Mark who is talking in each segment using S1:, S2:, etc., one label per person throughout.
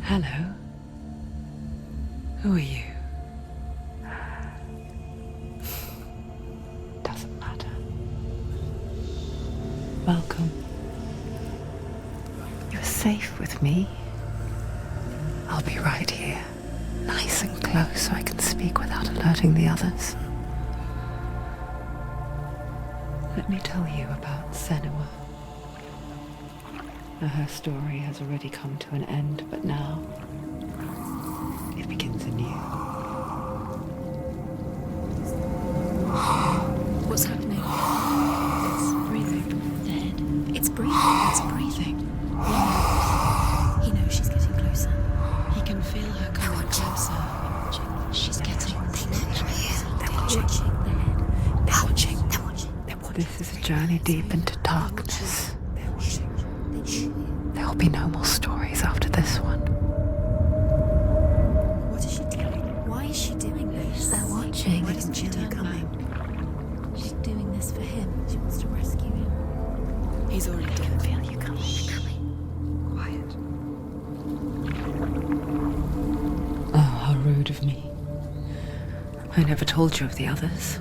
S1: Hello. Who are you? Doesn't matter. Welcome. You're safe with me. I'll be right here, nice and close so I can speak without alerting the others. Let me tell you about Senua. Her story has already come to an end, but now it begins anew.
S2: What's happening? It's breathing. The head. It's breathing. It's breathing. Yeah. He knows she's getting closer. He can feel her coming closer. She's getting. They're watching. The head. They're watching. They're watching. They're watching.
S1: This is a journey deep into darkness. There will be no more stories after this one.
S2: What is she doing? Why is she doing this? They're watching. Why doesn't she turn coming? She's doing this for him. She wants to rescue him. He's already dead. I feel you coming. Quiet.
S1: Oh, how rude of me. I never told you of the others.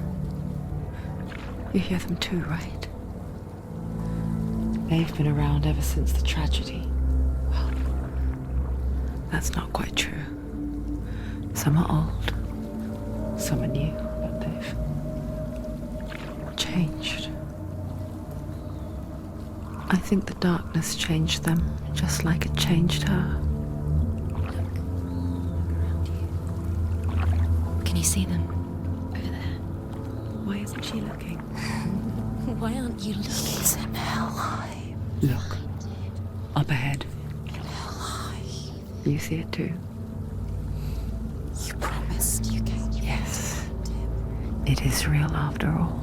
S1: You hear them too, right? They've been around ever since the tragedy. Well, that's not quite true. Some are old, some are new, but they've changed. I think the darkness changed them, just like it changed her.
S2: Can you see them? Over there. Why isn't she looking? Why aren't you looking?
S1: It's in hell. Look, up ahead. You see it too?
S2: You promised you came.
S1: Yes. It is real after all.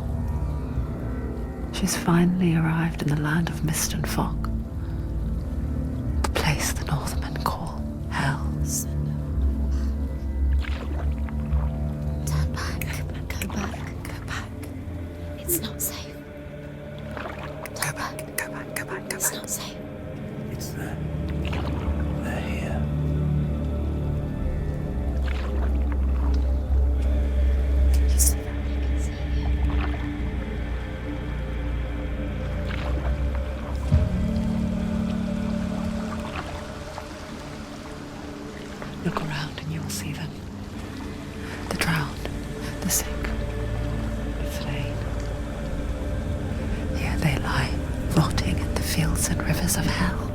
S1: She's finally arrived in the land of mist and fog. The place the Northmen call Hell.
S2: Turn back. Go back. Go back. It's not safe.
S1: Go back, go back, go back, go
S2: It's
S1: back.
S2: not safe.
S3: It's there. They're here.
S2: Listen, I can see you.
S1: Look around and you'll see them. The drowned, the sick, the slain. Here they lie, rotting in the fields and rivers of hell.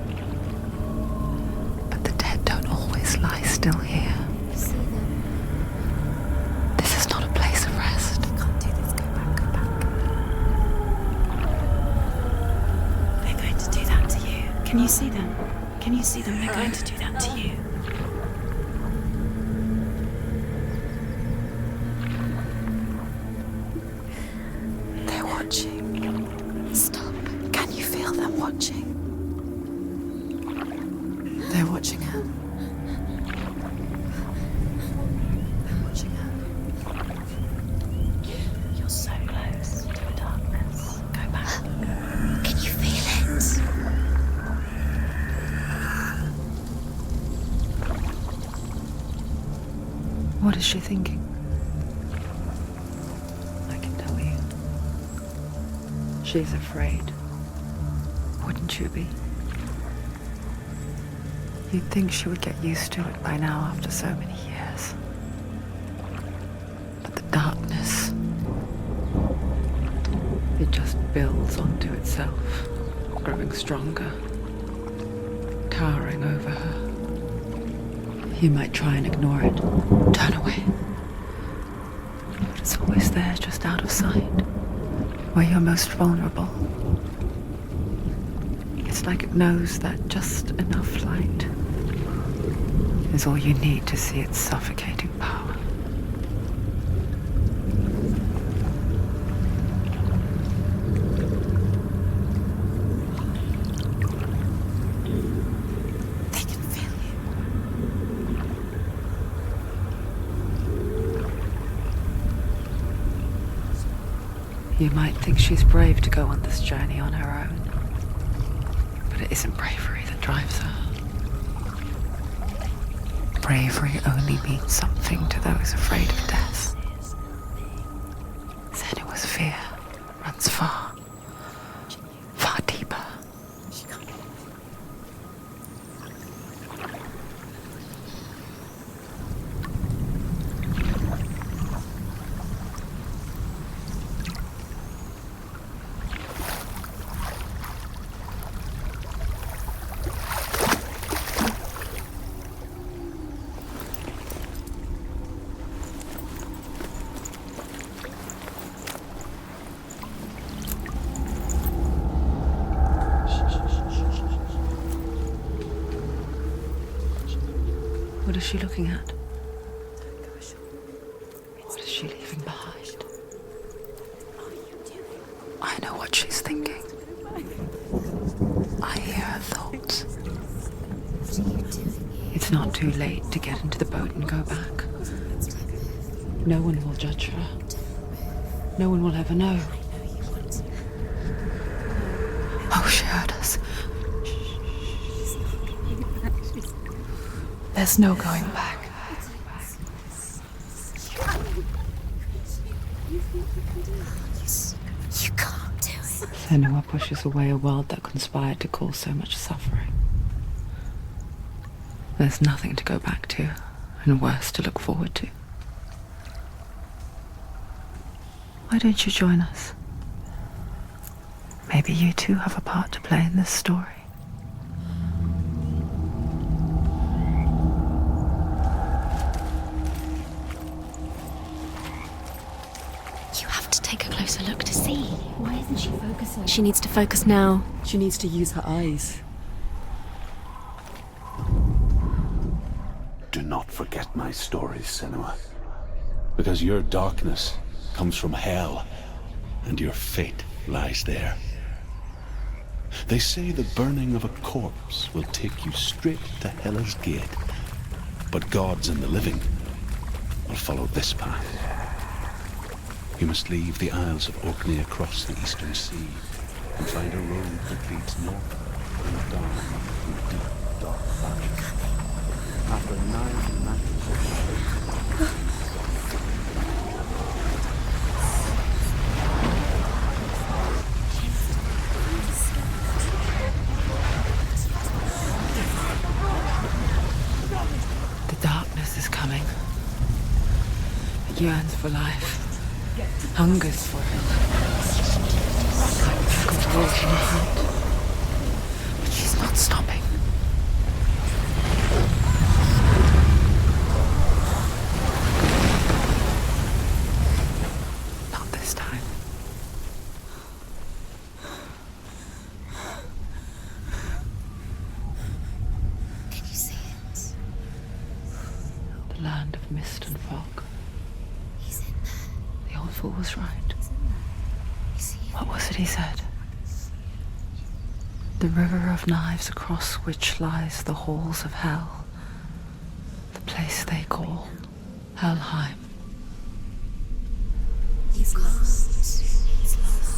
S1: But the dead don't always lie still here.
S2: You see them.
S1: This is not a place of rest.
S2: You can't do this. Go back. Go back. They're going to do that to you. Can you see them? Can you see them? They're going to do that to you.
S1: They're watching.
S2: Stop.
S1: Can you feel them watching? They're watching her. They're watching her. You're so close to the darkness. Go back.
S2: Can you feel it?
S1: What is she thinking? I can tell you. She's afraid. Wouldn't you be? You'd think she would get used to it by now after so many years. But the darkness, it just builds onto itself, growing stronger, towering over her. You might try and ignore it, turn away. But it's always there, just out of sight, where you're most vulnerable. It's like it knows that just enough light is all you need to see its suffocating power.
S2: They can feel you.
S1: You might think she's brave to go on this journey on her own, but it isn't bravery that drives her. bravery only means something to those afraid of death. Senua's fear runs far, far deeper. What is she looking at? What is she leaving behind? I know what she's thinking. I hear her thoughts. It's not too late to get into the boat and go back. No one will judge her. No one will ever know. Oh, she heard us. There's no going back.
S2: You can't do it.
S1: Senua pushes away a world that conspired to cause so much suffering. There's nothing to go back to, and worse to look forward to. Why don't you join us? Maybe you too have a part to play in this story.
S2: You have to take a closer look to see. Why isn't she focusing? She needs to focus now.
S4: She needs to use her eyes.
S3: Do not forget my stories, Senua. Because your darkness comes from hell, and your fate lies there. They say the burning of a corpse will take you straight to Heller's gate, but gods and the living will follow this path. You must leave the Isles of Orkney across the eastern sea and find a road that leads north and down through deep, dark valleys. After 9 matches of
S1: The darkness is coming. It yearns for life. Hungers for it. Like a pack of wolves in a hunt. But she's not stopping. Not this time.
S2: Can you see it?
S1: The land of mist and fog.
S2: He's in there.
S1: The old fool was right.
S2: You see it?
S1: What was it he said? The river of knives across which lies the halls of hell. The place they call Helheim.
S2: He's lost. He's lost.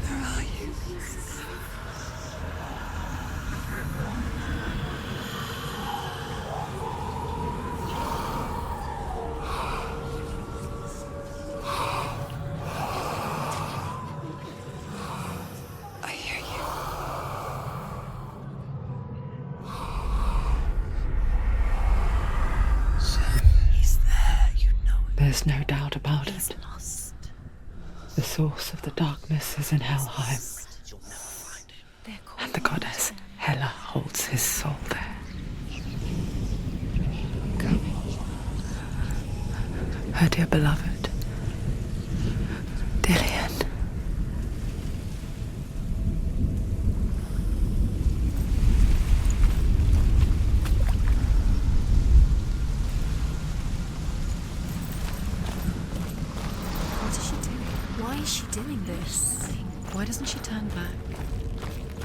S1: Where are you? I hear you.
S4: He's there, you know it.
S1: There's no doubt about
S2: He's
S1: it.
S2: lost.
S1: The source of the darkness is in Helheim,
S4: You'll never find him.
S2: They're called
S1: and the goddess Hela holds his soul there. Her dear beloved, Dillian.
S2: What is she doing? Why is she doing this?
S4: Why doesn't she turn back?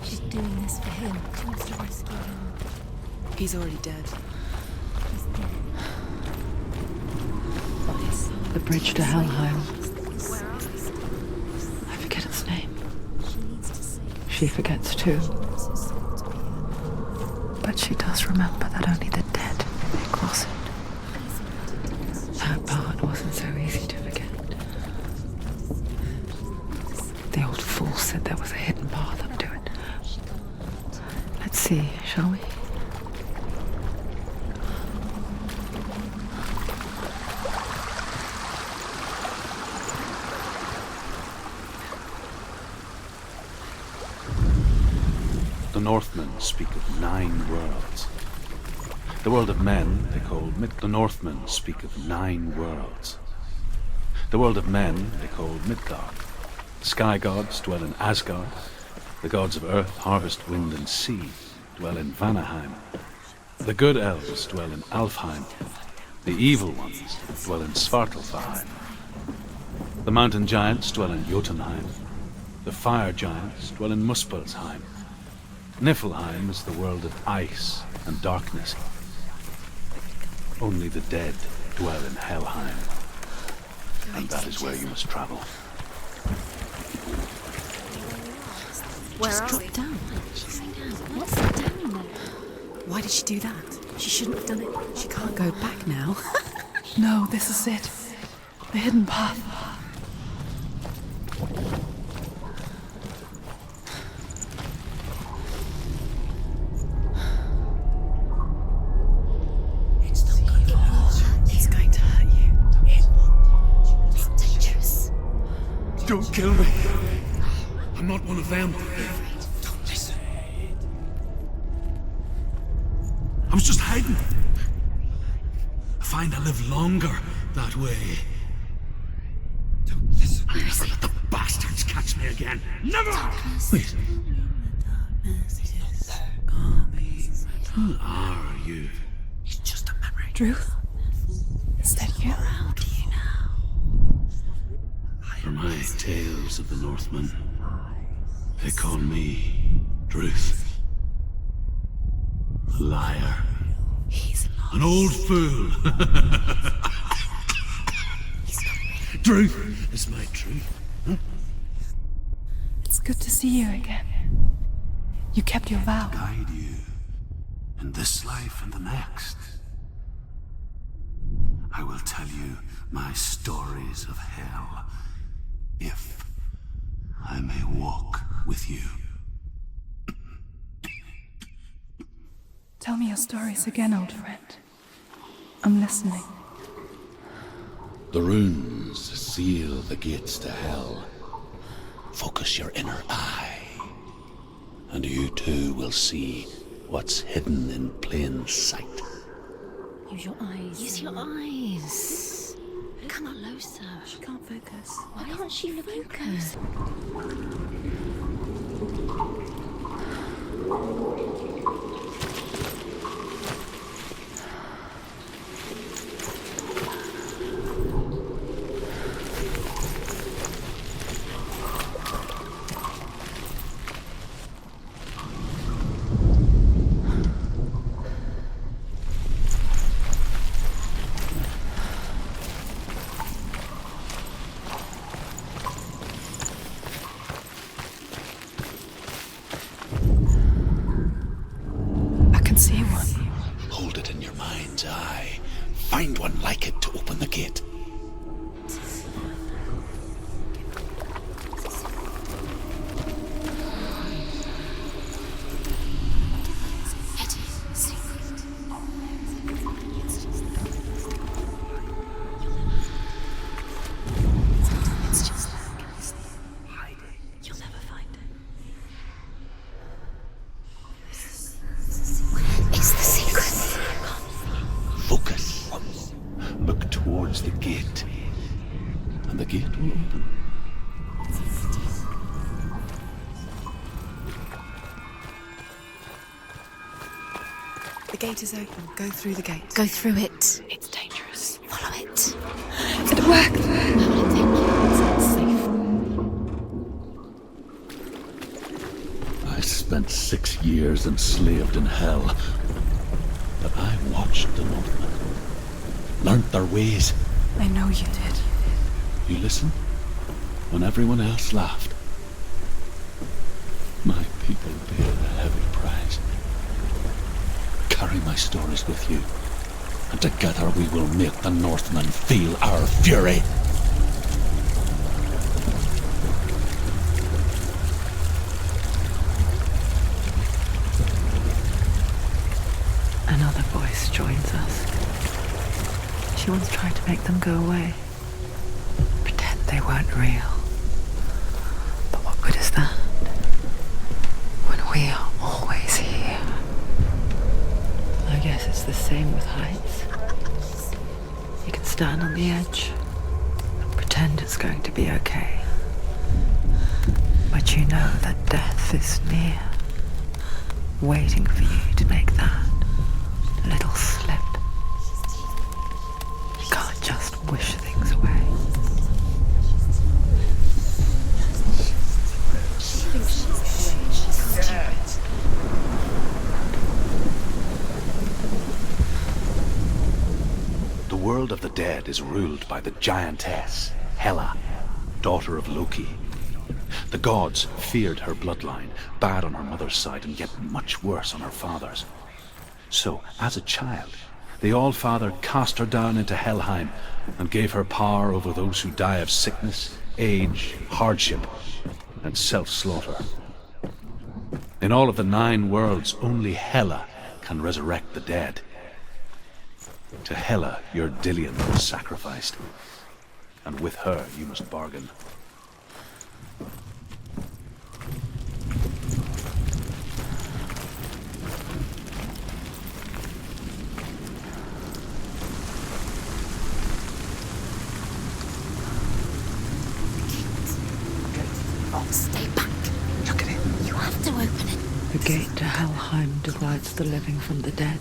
S2: She's doing this for him. She wants to rescue him.
S4: He's already dead.
S2: He's dead.
S4: But his son.
S1: The bridge to Helheim.
S2: Where are we?
S1: I forget its name.
S2: She needs to save.
S1: She forgets too.
S2: She wants her soul to be here.
S1: But she does remember that only the dead may cross it. That part wasn't so easy to forget. The old fool said there was a hidden path up to it. Let's see, shall we?
S3: The Northmen speak of 9 worlds. The world of men they call The Northmen speak of 9 worlds. The world of men they call Midgard. The sky gods dwell in Asgard. The gods of earth, harvest, wind, and sea dwell in Vanaheim. The good elves dwell in Alfheim. The evil ones dwell in Svartalfheim. The mountain giants dwell in Jotunheim. The fire giants dwell in Muspelheim. Niflheim is the world of ice and darkness. Only the dead dwell in Helheim. And that is where you must travel.
S2: Where are we?
S4: Down.
S2: What's that down there?
S4: Why did she do that? She shouldn't have done it. She can't go back now.
S1: No, this is it. The hidden path.
S4: It's not going to hurt. It's going to hurt you. It won't.
S2: It's dangerous.
S3: Don't kill me. I'm not one of them.
S4: Don't listen.
S3: I was just hiding. I find I live longer that way.
S4: Don't listen.
S3: Never let the bastards catch me again. Never! Wait. Who are you?
S4: It's just a memory.
S1: Druth? Is that you?
S2: How do you know?
S3: For my tales of the Northmen, they call me Druth. A liar.
S2: He's lost.
S3: An old fool. Truth is my truth. Huh?
S1: It's good to see you again. You kept your vow.
S3: Guide you in this life and the next. I will tell you my stories of hell, if I may walk with you.
S1: Tell me your stories again, old friend. I'm listening.
S3: The runes seal the gates to hell. Focus your inner eye, and you too will see what's hidden in plain sight.
S2: Use your eyes. Use your eyes. Come closer.
S1: She can't focus.
S2: Why can't she focus?
S1: I can see one.
S3: Hold it in your mind's eye. Find one like it to open the gate.
S2: It's just you'll never find it. It's the secret.
S3: Focus. Look towards the gate, and the gate will open.
S4: The gate is open. Go through the gate.
S2: Go through it.
S1: It's dangerous.
S2: Follow it.
S1: It worked!
S2: Where will it take you? It's not safe.
S3: I spent 6 years enslaved in hell, but I watched the Northmen, learnt their ways.
S1: I know you did.
S3: You listen when everyone else laughed. My people paid a heavy price. carry my stories with you, and together we will make the Northmen feel our fury.
S1: Another voice joins us. She once tried to make them go away. Pretend they weren't real. But what good is that? When we are always here. I guess it's the same with heights. You can stand on the edge and pretend it's going to be okay. But you know that death is near, waiting for you to make that little slip. You can't just wish things away.
S2: She thinks she's great. She can't do it.
S3: The world of the dead is ruled by the giantess, Hela, daughter of Loki. The gods feared her bloodline, bad on her mother's side and yet much worse on her father's. So, as a child, the All-Father cast her down into Helheim and gave her power over those who die of sickness, age, hardship, and self-slaughter. In all of the 9 worlds, only Hela can resurrect the dead. To Hela, your Dillion was sacrificed, and with her you must bargain.
S2: Stay back. Look at it. You have to open it.
S1: The gate to Helheim divides the living from the dead.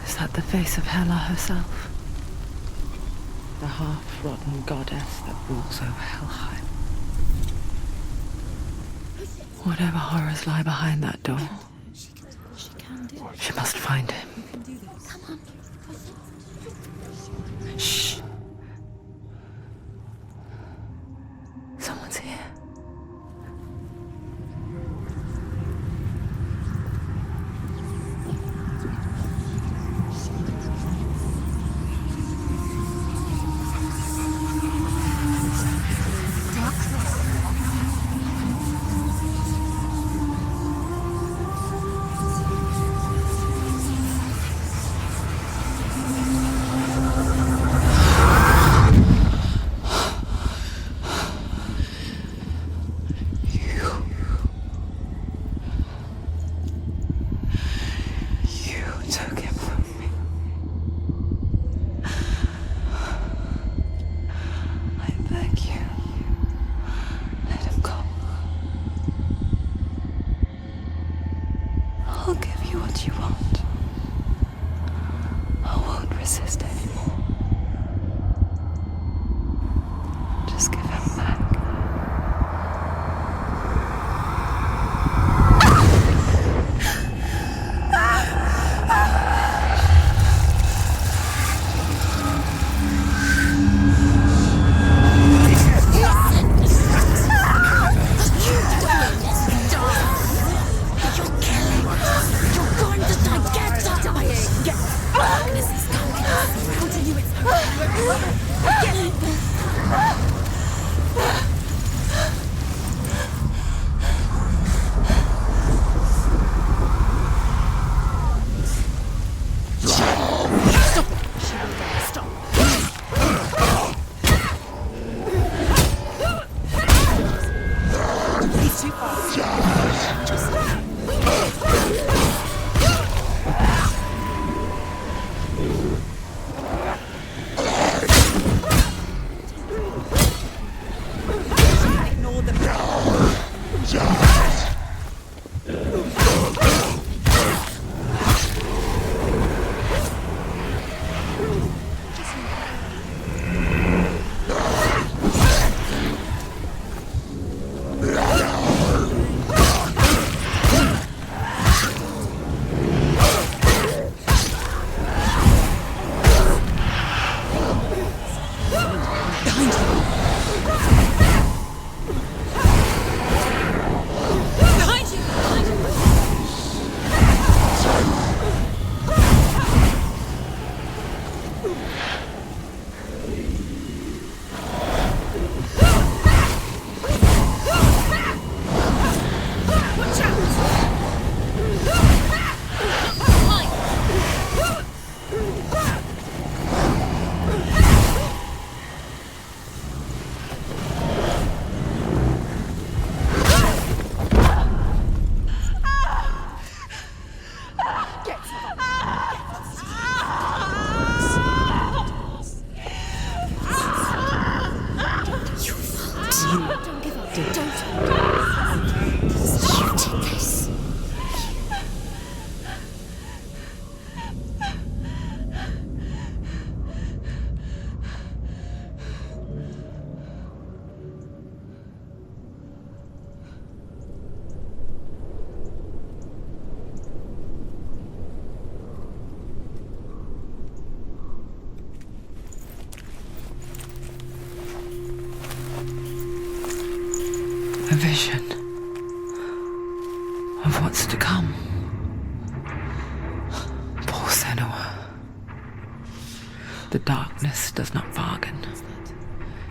S1: Is that the face of Hela herself? The half-rotten goddess that rules over Helheim. Whatever horrors lie behind that door,
S2: She can do it.
S1: she must find him.
S2: Come on.
S1: Shh. Someone's here. You took him from me. I beg you, let him go. I'll give you what you want. I won't resist anymore. Just give him back. what's to come. Poor Senua. The darkness does not bargain.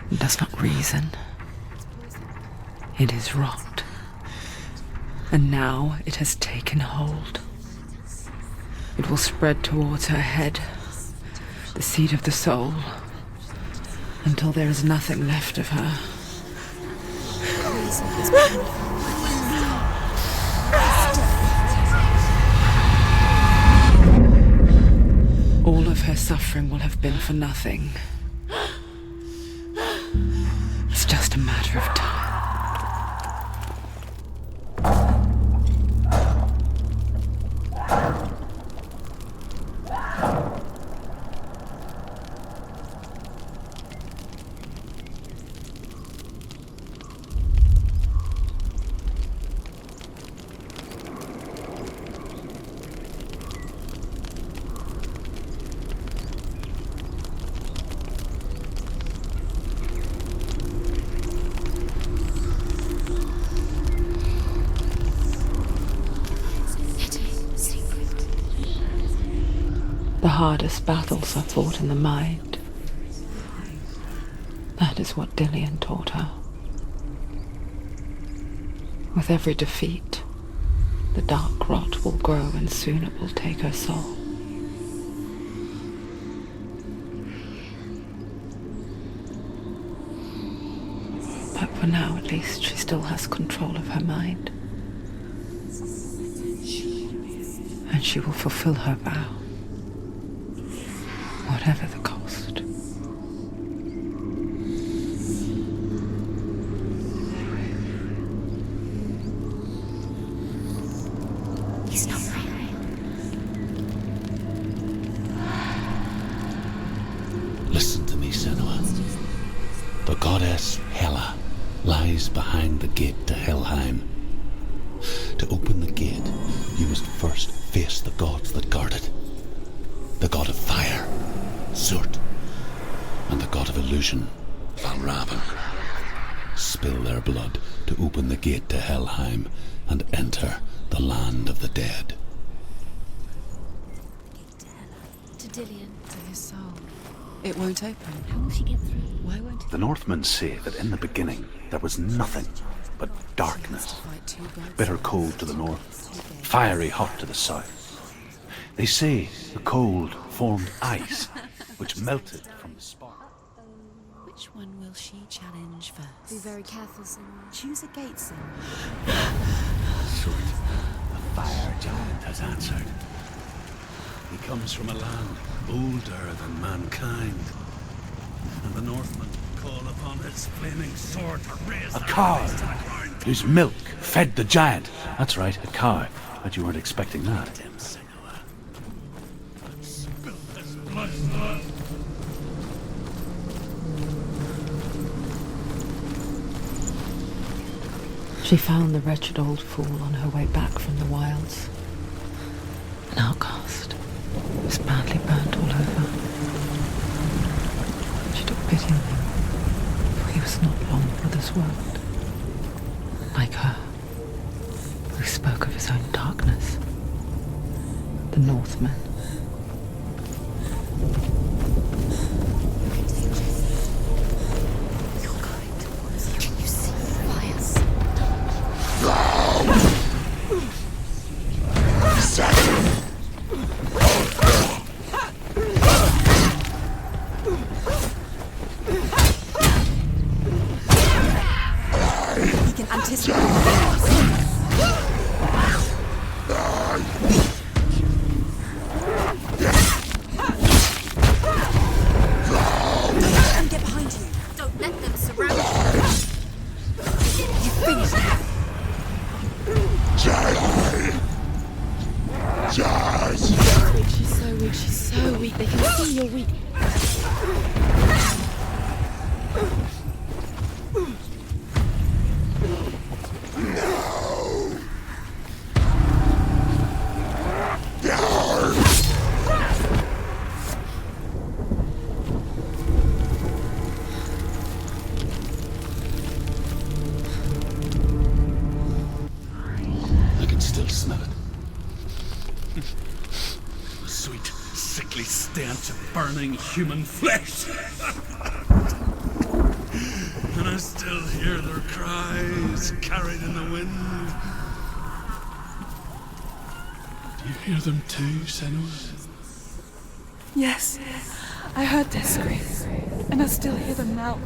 S1: It does not reason. It is wrought. And now it has taken hold. It will spread towards her head, the seat of the soul, until there is nothing left of her. All of her suffering will have been for nothing. It's just a matter of time. The hardest battles are fought in the mind. That is what Dillian taught her. With every defeat, the dark rot will grow and soon it will take her soul. But for now, at least, she still has control of her mind. And she will fulfill her vow. Whatever the cost.
S2: He's not real.
S3: Listen to me, Senua. The goddess Hela lies behind the gate to Helheim. To open the gate, you must first face the gods that guard it. The god of fire, Zurt, and the god of illusion, Valravan. Spill their blood to open the gate to Helheim and enter the land of the dead.
S2: To Dillian.
S4: To his soul. It won't open.
S2: How will she get through?
S4: Why won't it?
S3: The Northmen say that in the beginning there was nothing but darkness.
S4: Fight two gods.
S3: Bitter cold to the north, fiery hot to the south. They say the cold formed ice, which melted from the spark.
S4: Which one will she challenge first?
S2: Be very careful, Senua.
S4: Choose a gate, Senua.
S3: Zurt, the fire giant, has answered. He comes from a land older than mankind, and the Northmen call upon his flaming sword to raise a cow whose milk fed the giant. That's right, a cow. Bet you weren't expecting that.
S1: She found the wretched old fool on her way back from the wilds. An outcast. He was badly burnt all over. She took pity on him, for he was not long for this world. Like her, who spoke of his own darkness. The Northmen.
S2: You're going towards you. Can you see the fires?
S4: He can anticipate. And get behind you.
S2: Don't let them surround you.
S4: You finished it. She's so weak. She's so weak. They can see you're weak.
S3: I can still smell smell it. Sweet, sickly stench of burning human flesh. And I still hear their cries carried in the wind. Do you hear them too, Senua?
S5: Yes, I heard their screams, and I still hear them now.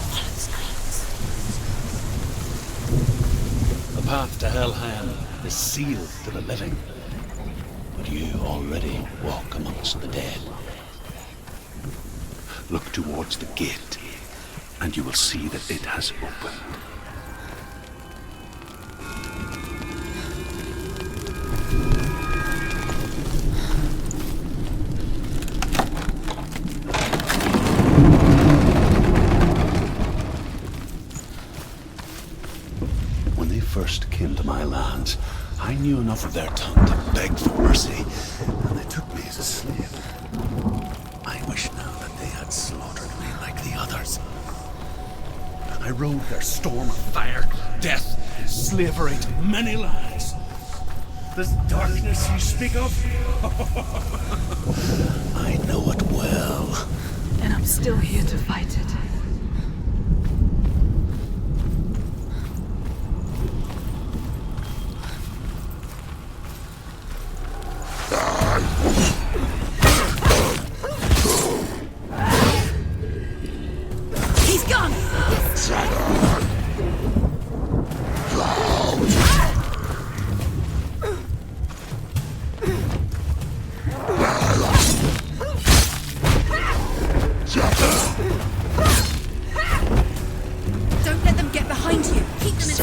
S2: Follow the screams.
S3: The path to Helheim is sealed to the living, but you already walk amongst the dead. Look towards the gate, and you will see that it has opened. When they first came to my lands, I knew enough of their tongue to beg for mercy, and they took me as a slave. I wish now that they had slaughtered me like the others. I rode their storm of fire, death, and slavery to many lands. This darkness you speak of, I know it well.
S5: And I'm still here to fight it.
S2: He's gone! Don't let them get behind you. Keep them in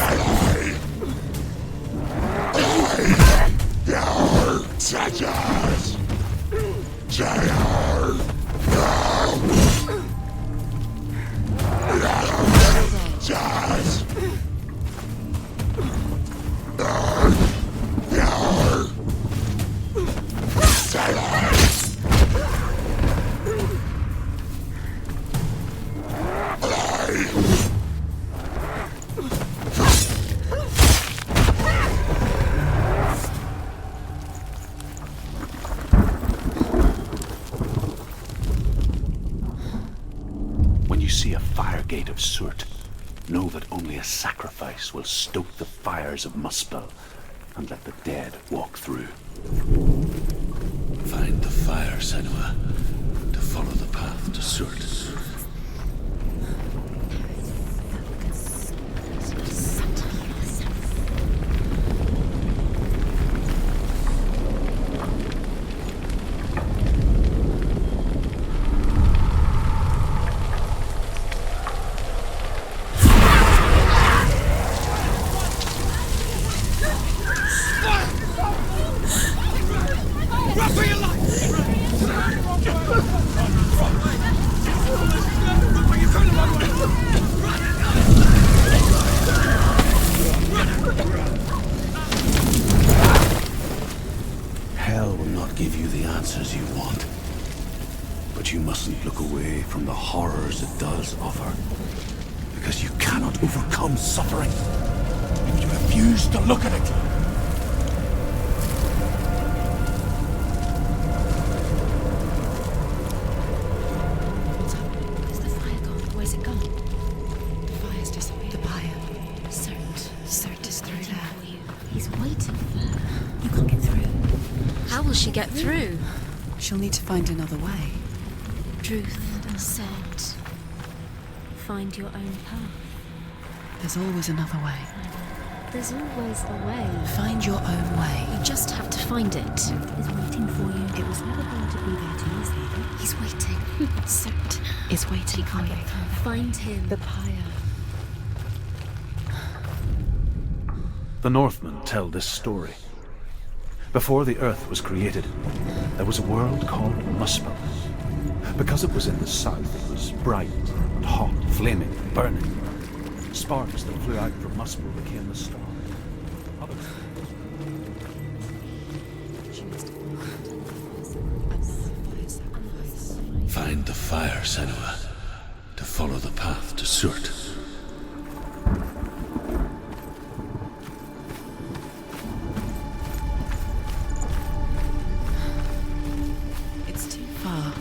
S3: When you see a fire gate of soot, know that only a sacrifice will stoke the fires of Muspel and let the dead walk through. Find the fire, Senua, to follow the path to Soot.
S4: Run for your life!
S3: But you mustn't look away from the horrors it does offer. Because you cannot overcome suffering if you refuse to look at it.
S2: Where's the fire gone? Where's it gone?
S5: The fire's disappeared.
S2: The pyre. Cert is through there. For you. He's waiting for her. You can't get through. How will she get through?
S5: She'll need to find another way.
S2: Truth said, find your own path.
S5: There's always another way.
S2: There's always a way.
S5: Find your own way.
S2: You just have to find it.
S6: He's waiting for you. It was never going to be there 2 years later.
S2: He's waiting. Cert
S5: Is waiting for you.
S2: find him.
S5: The pyre.
S3: The Northmen tell this story. Before the Earth was created, there was a world called Muspel. Because it was in the south, it was bright and hot, flaming, burning. Sparks that flew out from Muspel became the stars. Others... Find the fire, Senua, to follow the path to Surt.
S5: It's too far.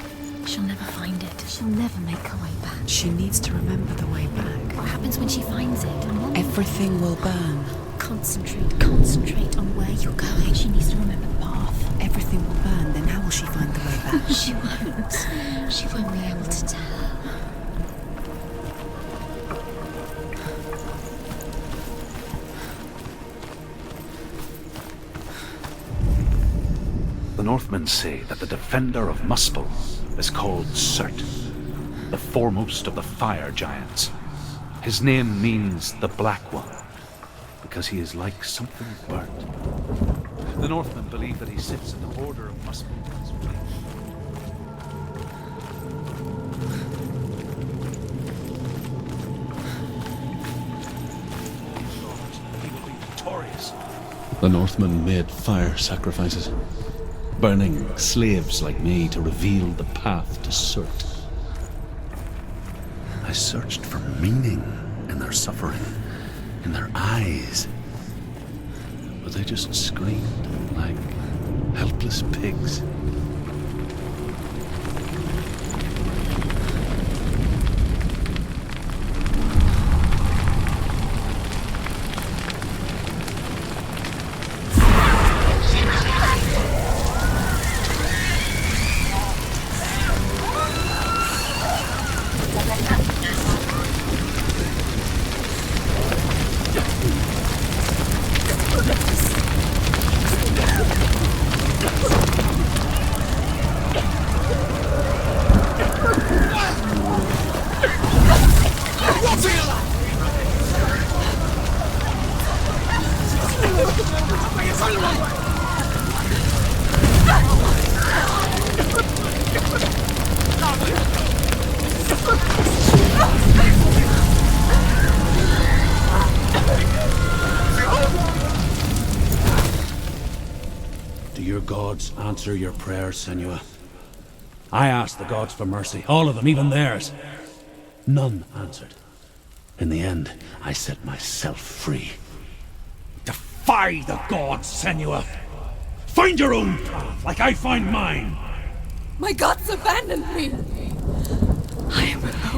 S2: She'll never find it. She'll never make her way back.
S5: She needs to remember the way back.
S2: What happens when she finds it? And what?
S5: Everything will burn.
S2: Concentrate on where you're going. She needs to remember the path.
S5: Everything will burn. Then how will she find the way back?
S2: She won't. She won't be able to tell.
S3: The Northmen say that the defender of Muspel is called Surt, the foremost of the fire giants. His name means the Black One, because he is like something burnt. The Northmen believe that he sits at the border of Muspel. He will be victorious. The Northmen made fire sacrifices, burning slaves like me to reveal the path to Surt. I searched for meaning in their suffering, in their eyes, but they just screamed like helpless pigs. Do your gods answer your prayers, Senua? I asked the gods for mercy, all of them, even theirs. None answered. In the end, I set myself free. Defy the gods, Senua! Find your own path, like I find mine!
S5: My gods abandoned me! I am alone.